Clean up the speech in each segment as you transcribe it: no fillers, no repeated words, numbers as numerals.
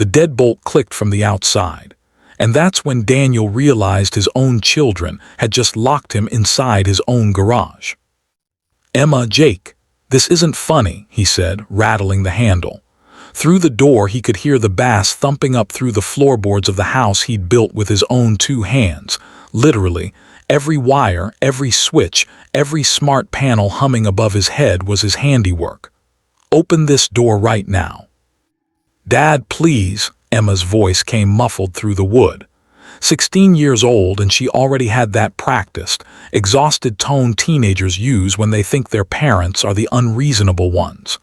The deadbolt clicked from the outside. And that's when Daniel realized his own children had just locked him inside his own garage. "Emma, Jake, this isn't funny," he said, rattling the handle. Through the door he could hear the bass thumping up through the floorboards of the house he'd built with his own 2 hands. Literally, every wire, every switch, every smart panel humming above his head was his handiwork. "Open this door right now." "Dad, please," Emma's voice came muffled through the wood. 16 years old, and she already had that practiced, exhausted tone teenagers use when they think their parents are the unreasonable ones.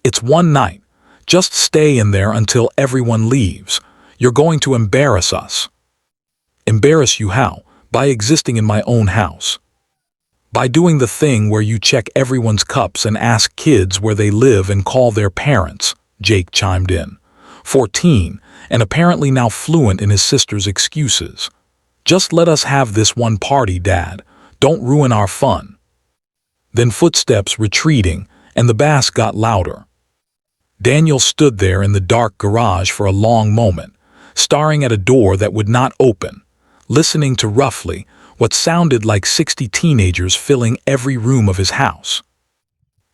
"It's one night. Just stay in there until everyone leaves. You're going to embarrass us." "Embarrass you how?" "By existing in my own house. By doing the thing where you check everyone's cups and ask kids where they live and call their parents," Jake chimed in. 14, and apparently now fluent in his sister's excuses. "Just let us have this one party, Dad. Don't ruin our fun." Then footsteps retreating, and the bass got louder. Daniel stood there in the dark garage for a long moment, staring at a door that would not open, listening to roughly what sounded like 60 teenagers filling every room of his house.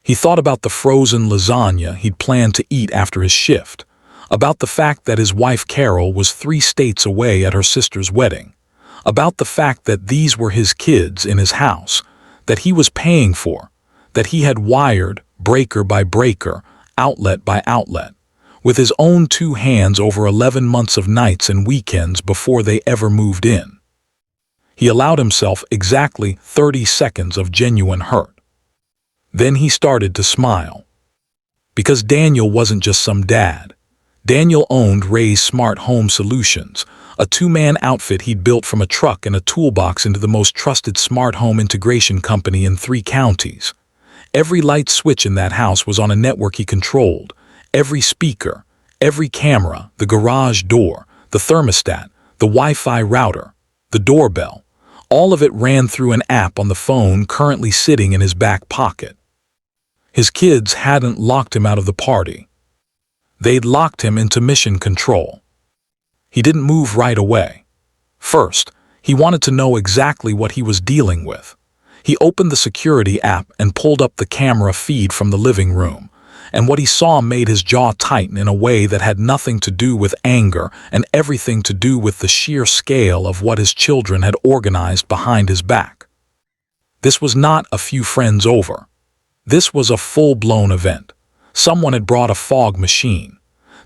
He thought about the frozen lasagna he'd planned to eat after his shift, about the fact that his wife Carol was 3 states away at her sister's wedding, about the fact that these were his kids in his house, that he was paying for, that he had wired, breaker by breaker, outlet by outlet, with his own 2 hands over 11 months of nights and weekends before they ever moved in. He allowed himself exactly 30 seconds of genuine hurt. Then he started to smile. Because Daniel wasn't just some dad. Daniel owned Ray's Smart Home Solutions, a 2-man outfit he'd built from a truck and a toolbox into the most trusted smart home integration company in 3 counties. Every light switch in that house was on a network he controlled. Every speaker, every camera, the garage door, the thermostat, the Wi-Fi router, the doorbell, all of it ran through an app on the phone currently sitting in his back pocket. His kids hadn't locked him out of the party. They'd locked him into mission control. He didn't move right away. First, he wanted to know exactly what he was dealing with. He opened the security app and pulled up the camera feed from the living room, and what he saw made his jaw tighten in a way that had nothing to do with anger and everything to do with the sheer scale of what his children had organized behind his back. This was not a few friends over. This was a full-blown event. Someone had brought a fog machine.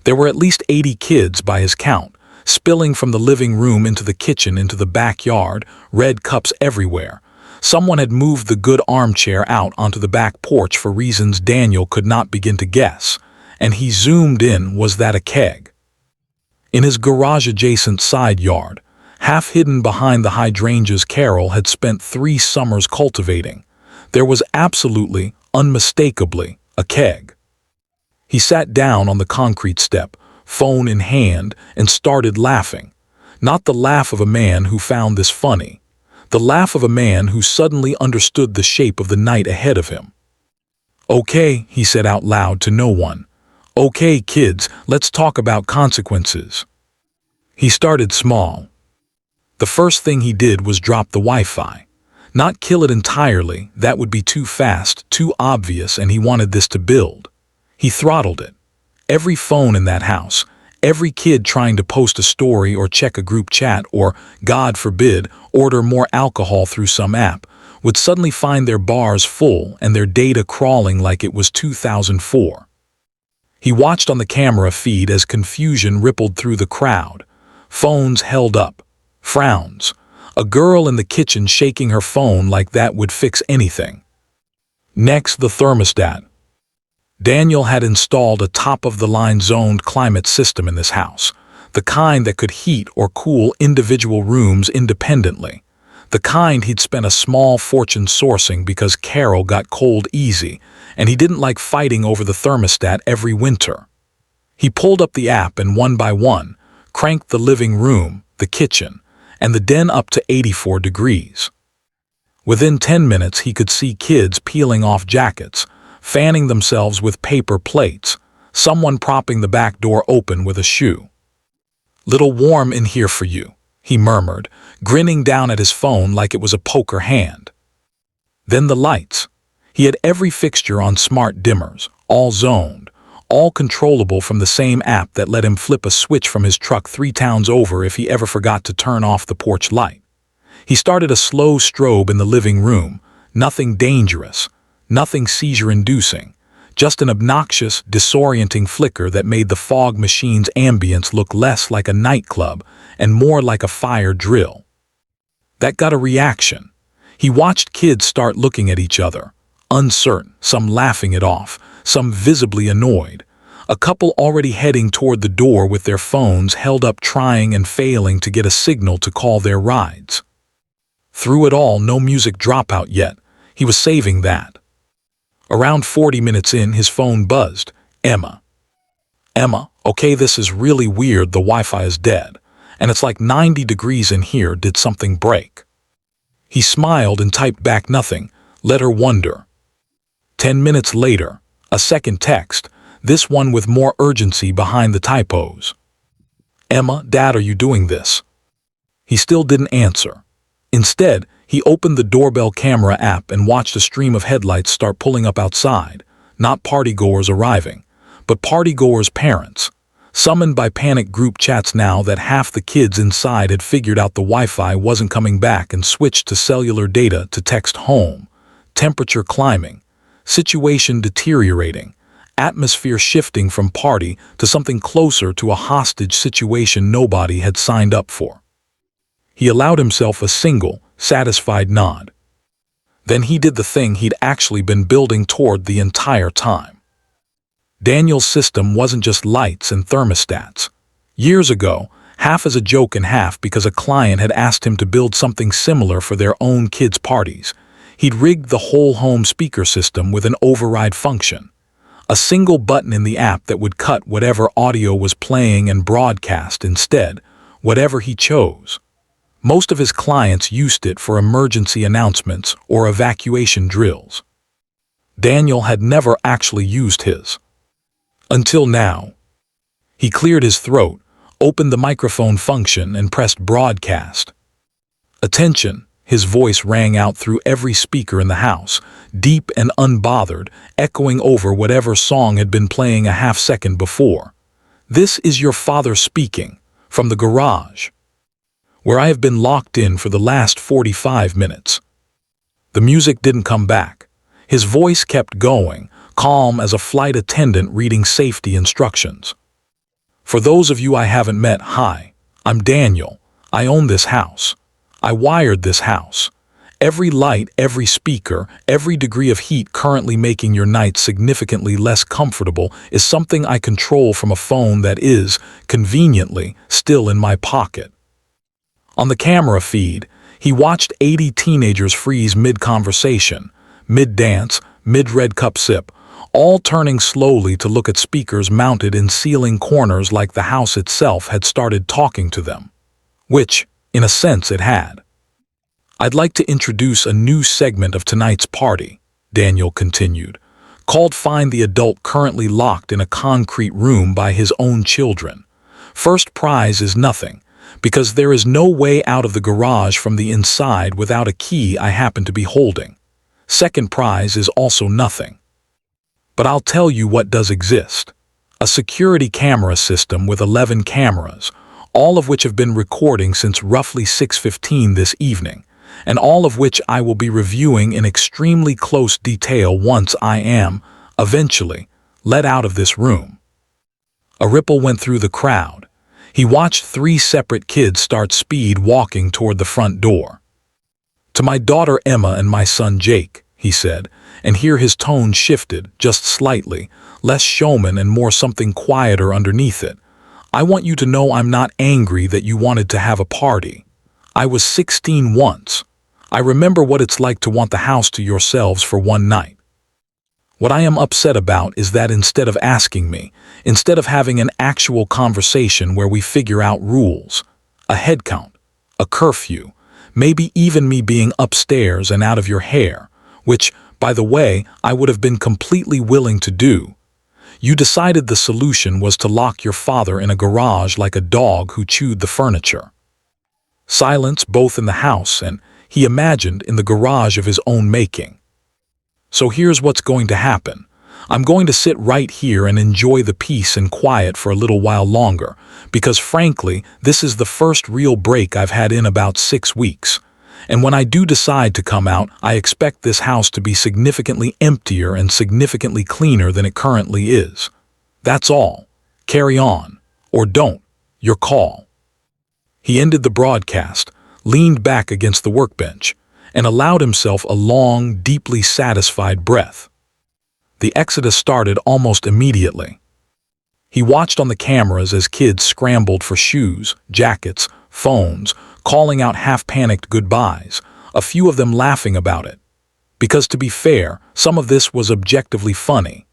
There were at least 80 kids by his count, spilling from the living room into the kitchen into the backyard, red cups everywhere. Someone had moved the good armchair out onto the back porch for reasons Daniel could not begin to guess, and he zoomed in. Was that a keg? In his garage-adjacent side yard, half hidden behind the hydrangeas Carol had spent 3 summers cultivating, there was absolutely, unmistakably, a keg. He sat down on the concrete step, phone in hand, and started laughing. Not the laugh of a man who found this funny. The laugh of a man who suddenly understood the shape of the night ahead of him. "Okay," he said out loud to no one. "Okay, kids, let's talk about consequences." He started small. The first thing he did was drop the Wi-Fi. Not kill it entirely, that would be too fast, too obvious, and he wanted this to build. He throttled it. Every phone in that house, every kid trying to post a story or check a group chat or, God forbid, order more alcohol through some app, would suddenly find their bars full and their data crawling like it was 2004. He watched on the camera feed as confusion rippled through the crowd. Phones held up. Frowns. A girl in the kitchen shaking her phone like that would fix anything. Next, the thermostat. Daniel had installed a top-of-the-line zoned climate system in this house, the kind that could heat or cool individual rooms independently, the kind he'd spent a small fortune sourcing because Carol got cold easy, and he didn't like fighting over the thermostat every winter. He pulled up the app and one by one, cranked the living room, the kitchen, and the den up to 84 degrees. Within 10 minutes he could see kids peeling off jackets, fanning themselves with paper plates, someone propping the back door open with a shoe. "Little warm in here for you," he murmured, grinning down at his phone like it was a poker hand. Then the lights. He had every fixture on smart dimmers, all zoned, all controllable from the same app that let him flip a switch from his truck 3 towns over if he ever forgot to turn off the porch light. He started a slow strobe in the living room, nothing dangerous, nothing seizure-inducing, just an obnoxious, disorienting flicker that made the fog machine's ambience look less like a nightclub and more like a fire drill. That got a reaction. He watched kids start looking at each other, uncertain, some laughing it off, some visibly annoyed, a couple already heading toward the door with their phones held up trying and failing to get a signal to call their rides. Through it all, no music dropout yet. He was saving that. Around 40 minutes in, his phone buzzed. Emma. "Emma, okay, this is really weird. The Wi-Fi is dead. And it's like 90 degrees in here. Did something break?" He smiled and typed back nothing. Let her wonder. 10 minutes later, a second text, this one with more urgency behind the typos. "Emma, Dad, are you doing this?" He still didn't answer. Instead, he opened the doorbell camera app and watched a stream of headlights start pulling up outside, not partygoers arriving, but partygoers' parents, summoned by panic group chats now that half the kids inside had figured out the Wi-Fi wasn't coming back and switched to cellular data to text home, temperature climbing, situation deteriorating, atmosphere shifting from party to something closer to a hostage situation nobody had signed up for. He allowed himself a single, satisfied nod. Then he did the thing he'd actually been building toward the entire time. Daniel's system wasn't just lights and thermostats. Years ago, half as a joke and half because a client had asked him to build something similar for their own kids' parties, he'd rigged the whole home speaker system with an override function. A single button in the app that would cut whatever audio was playing and broadcast instead, whatever he chose. Most of his clients used it for emergency announcements or evacuation drills. Daniel had never actually used his. Until now. He cleared his throat, opened the microphone function, and pressed broadcast. "Attention," his voice rang out through every speaker in the house, deep and unbothered, echoing over whatever song had been playing a half-second before. "This is your father speaking, from the garage, where I have been locked in for the last 45 minutes. The music didn't come back. His voice kept going, calm as a flight attendant reading safety instructions. "For those of you I haven't met, hi, I'm Daniel. I own this house. I wired this house. Every light, every speaker, every degree of heat currently making your night significantly less comfortable is something I control from a phone that is, conveniently, still in my pocket." On the camera feed, he watched 80 teenagers freeze mid-conversation, mid-dance, mid-red cup sip, all turning slowly to look at speakers mounted in ceiling corners like the house itself had started talking to them. Which, in a sense, it had. "I'd like to introduce a new segment of tonight's party," Daniel continued, called Find the Adult Currently Locked in a Concrete Room by His Own Children. First prize is nothing, because there is no way out of the garage from the inside without a key I happen to be holding. Second prize is also nothing. But I'll tell you what does exist. A security camera system with 11 cameras, all of which have been recording since roughly 6:15 this evening, and all of which I will be reviewing in extremely close detail once I am, eventually, let out of this room. A ripple went through the crowd. He watched 3 separate kids start speed walking toward the front door. "To my daughter Emma and my son Jake," he said, and here his tone shifted, just slightly, less showman and more something quieter underneath it. "I want you to know I'm not angry that you wanted to have a party. I was 16 once. I remember what it's like to want the house to yourselves for one night. What I am upset about is that instead of asking me, instead of having an actual conversation where we figure out rules, a head count, a curfew, maybe even me being upstairs and out of your hair, which, by the way, I would have been completely willing to do, You decided the solution was to lock your father in a garage like a dog who chewed the furniture. Silence both in the house and, he imagined, in the garage of his own making. So here's what's going to happen. I'm going to sit right here and enjoy the peace and quiet for a little while longer, because frankly, this is the first real break I've had in about 6 weeks. And when I do decide to come out, I expect this house to be significantly emptier and significantly cleaner than it currently is. That's all. Carry on. Or don't. Your call. He ended the broadcast, leaned back against the workbench, and allowed himself a long, deeply satisfied breath. The exodus started almost immediately. He watched on the cameras as kids scrambled for shoes, jackets, phones, calling out half-panicked goodbyes, a few of them laughing about it. Because to be fair, some of this was objectively funny.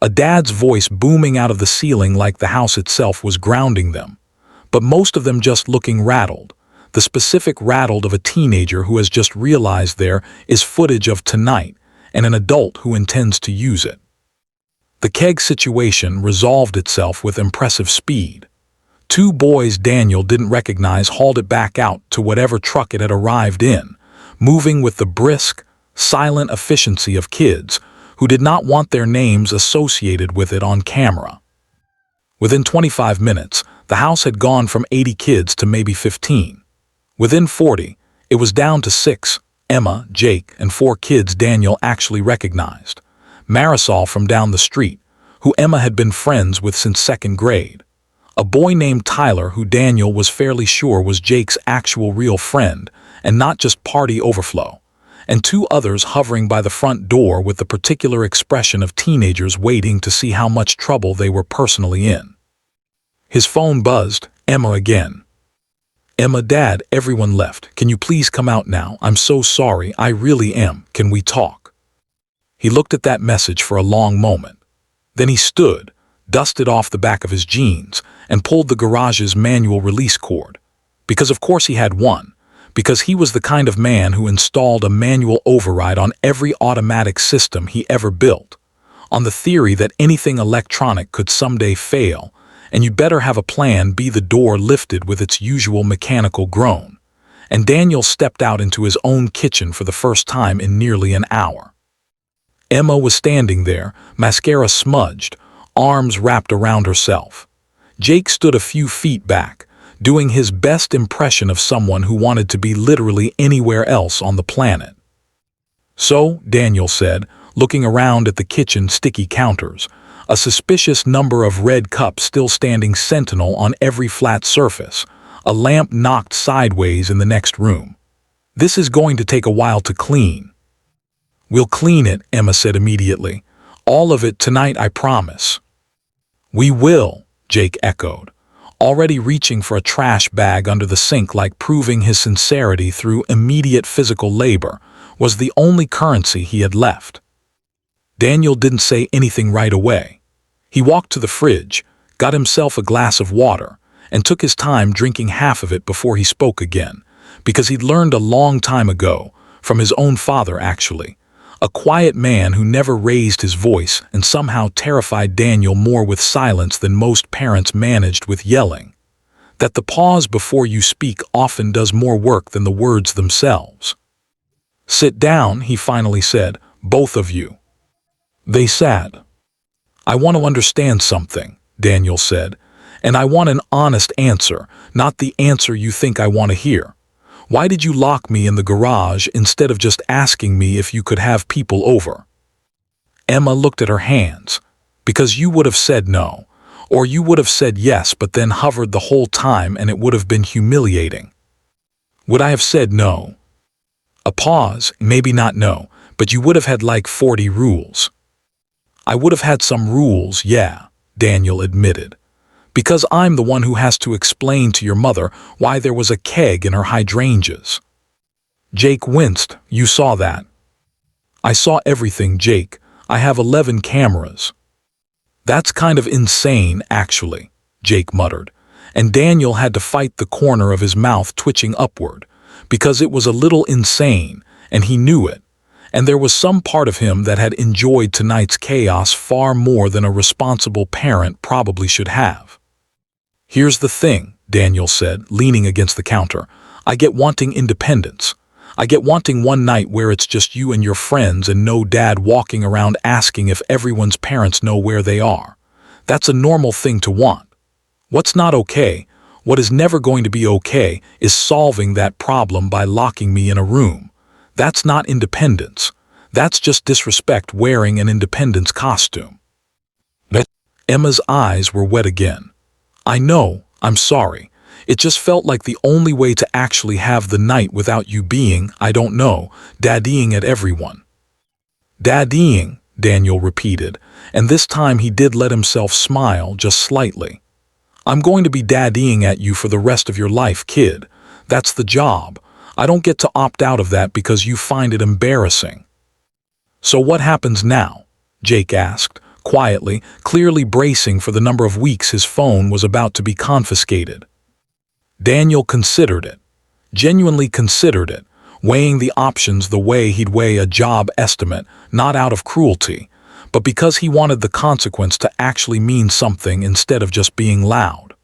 A dad's voice booming out of the ceiling like the house itself was grounding them. But most of them just looking rattled. The specific rattled of a teenager who has just realized there is footage of tonight, and an adult who intends to use it. The keg situation resolved itself with impressive speed. 2 boys Daniel didn't recognize hauled it back out to whatever truck it had arrived in, moving with the brisk, silent efficiency of kids who did not want their names associated with it on camera. Within 25 minutes, the house had gone from 80 kids to maybe 15. Within 40, it was down to 6, Emma, Jake, and 4 kids Daniel actually recognized. Marisol from down the street, who Emma had been friends with since 2nd grade. A boy named Tyler who Daniel was fairly sure was Jake's actual real friend, and not just party overflow. And 2 others hovering by the front door with the particular expression of teenagers waiting to see how much trouble they were personally in. His phone buzzed, Emma again. Emma, Dad, everyone left. Can you please come out now? I'm so sorry, I really am. Can we talk? He looked at that message for a long moment. Then he stood, dusted off the back of his jeans, and pulled the garage's manual release cord. Because of course he had one. Because he was the kind of man who installed a manual override on every automatic system he ever built, on the theory that anything electronic could someday fail, and you'd better have a plan B. The door lifted with its usual mechanical groan, and Daniel stepped out into his own kitchen for the first time in nearly an hour. Emma was standing there, mascara smudged, arms wrapped around herself. Jake stood a few feet back, doing his best impression of someone who wanted to be literally anywhere else on the planet. So, Daniel said, looking around at the kitchen sticky counters, a suspicious number of red cups still standing sentinel on every flat surface, a lamp knocked sideways in the next room. This is going to take a while to clean. We'll clean it, Emma said immediately. All of it tonight, I promise. We will, Jake echoed, already reaching for a trash bag under the sink like proving his sincerity through immediate physical labor was the only currency he had left. Daniel didn't say anything right away. He walked to the fridge, got himself a glass of water, and took his time drinking half of it before he spoke again, because he'd learned a long time ago, from his own father actually, a quiet man who never raised his voice and somehow terrified Daniel more with silence than most parents managed with yelling, that the pause before you speak often does more work than the words themselves. Sit down, he finally said, both of you. They sat. I want to understand something, Daniel said, and I want an honest answer, not the answer you think I want to hear. Why did you lock me in the garage instead of just asking me if you could have people over? Emma looked at her hands. Because you would have said no, or you would have said yes but then hovered the whole time and it would have been humiliating. Would I have said no? A pause, maybe not no, but you would have had like 40 rules. I would have had some rules, yeah, Daniel admitted. Because I'm the one who has to explain to your mother why there was a keg in her hydrangeas. Jake winced. You saw that. I saw everything, Jake. I have 11 cameras. That's kind of insane, actually, Jake muttered, and Daniel had to fight the corner of his mouth twitching upward, because it was a little insane, and he knew it. and there was some part of him that had enjoyed tonight's chaos far more than a responsible parent probably should have. "Here's the thing," Daniel said, leaning against the counter. "I get wanting independence. I get wanting one night where it's just you and your friends and no dad walking around asking if everyone's parents know where they are. That's a normal thing to want. What's not okay, what is never going to be okay, is solving that problem by locking me in a room. That's not independence. That's just disrespect wearing an independence costume." Emma's eyes were wet again. "I know, I'm sorry. It just felt like the only way to actually have the night without you being, I don't know, daddying at everyone." "Daddying," Daniel repeated, and this time he did let himself smile just slightly. "I'm going to be daddying at you for the rest of your life, kid. That's the job. I don't get to opt out of that because you find it embarrassing." "So what happens now?" Jake asked, quietly, clearly bracing for the number of weeks his phone was about to be confiscated. Daniel considered it, genuinely considered it, weighing the options the way he'd weigh a job estimate, not out of cruelty, but because he wanted the consequence to actually mean something instead of just being loud.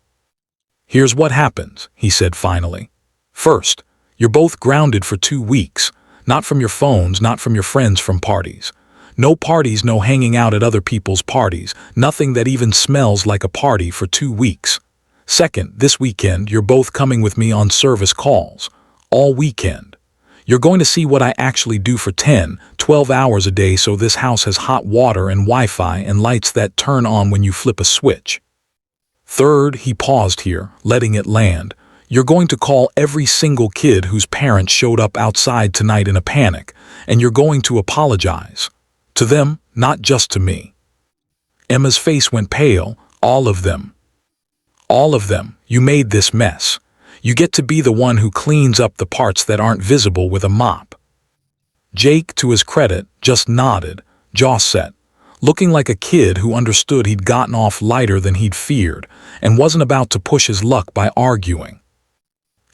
"Here's what happens," he said finally. "First, you're both grounded for 2 weeks, not from your phones, not from your friends, from parties. No parties, no hanging out at other people's parties, nothing that even smells like a party for 2 weeks. Second, this weekend, you're both coming with me on service calls, all weekend. You're going to see what I actually do for 10, 12 hours a day, so this house has hot water and Wi-Fi and lights that turn on when you flip a switch. Third," he paused here, letting it land, "you're going to call every single kid whose parents showed up outside tonight in a panic, and you're going to apologize. To them, not just to me." Emma's face went pale. "All of them. All of them. You made this mess. You get to be the one who cleans up the parts that aren't visible with a mop." Jake, to his credit, just nodded, jaw set, looking like a kid who understood he'd gotten off lighter than he'd feared and wasn't about to push his luck by arguing.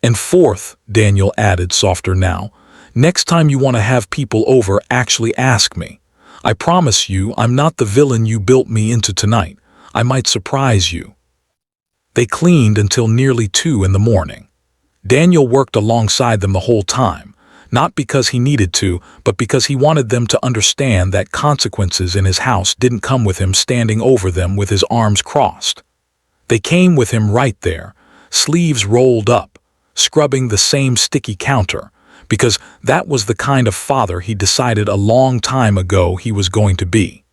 "And fourth," Daniel added, softer now, "next time you want to have people over, actually ask me. I promise you I'm not the villain you built me into tonight. I might surprise you." They cleaned until nearly 2 in the morning. Daniel worked alongside them the whole time, not because he needed to, but because he wanted them to understand that consequences in his house didn't come with him standing over them with his arms crossed. They came with him right there, sleeves rolled up, scrubbing the same sticky counter, because that was the kind of father he decided a long time ago he was going to be.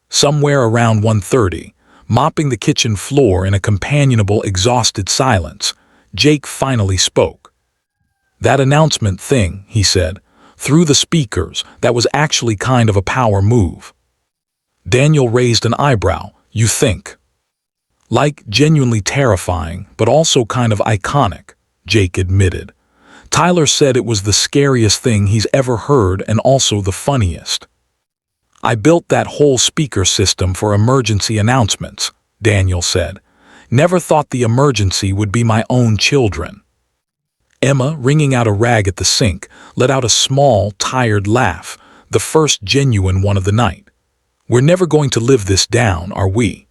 Somewhere around 1:30, mopping the kitchen floor in a companionable, exhausted silence, Jake finally spoke. "That announcement thing," he said, "through the speakers, that was actually kind of a power move." Daniel raised an eyebrow. "You think?" "Like, genuinely terrifying, but also kind of iconic," Jake admitted. "Tyler said it was the scariest thing he's ever heard and also the funniest." "I built that whole speaker system for emergency announcements," Daniel said. "Never thought the emergency would be my own children." Emma, wringing out a rag at the sink, let out a small, tired laugh, the first genuine one of the night. "We're never going to live this down, are we?"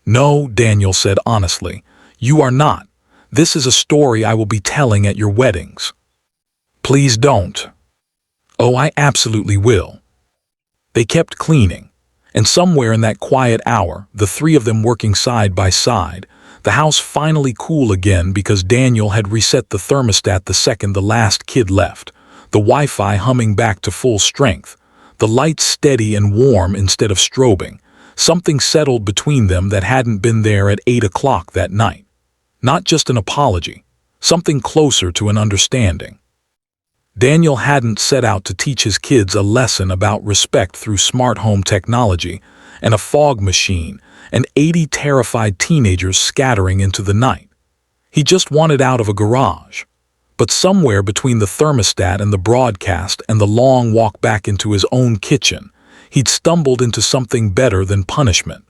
"No," Daniel said honestly. "You are not. This is a story I will be telling at your weddings." "Please don't." "Oh, I absolutely will." They kept cleaning, and somewhere in that quiet hour, the 3 of them working side by side, the house finally cool again because Daniel had reset the thermostat the second the last kid left, the Wi-Fi humming back to full strength, the lights steady and warm instead of strobing. Something settled between them that hadn't been there at 8 o'clock that night. Not just an apology, something closer to an understanding. Daniel hadn't set out to teach his kids a lesson about respect through smart home technology and a fog machine and 80 terrified teenagers scattering into the night. He just wanted out of a garage. But somewhere between the thermostat and the broadcast and the long walk back into his own kitchen, he'd stumbled into something better than punishment.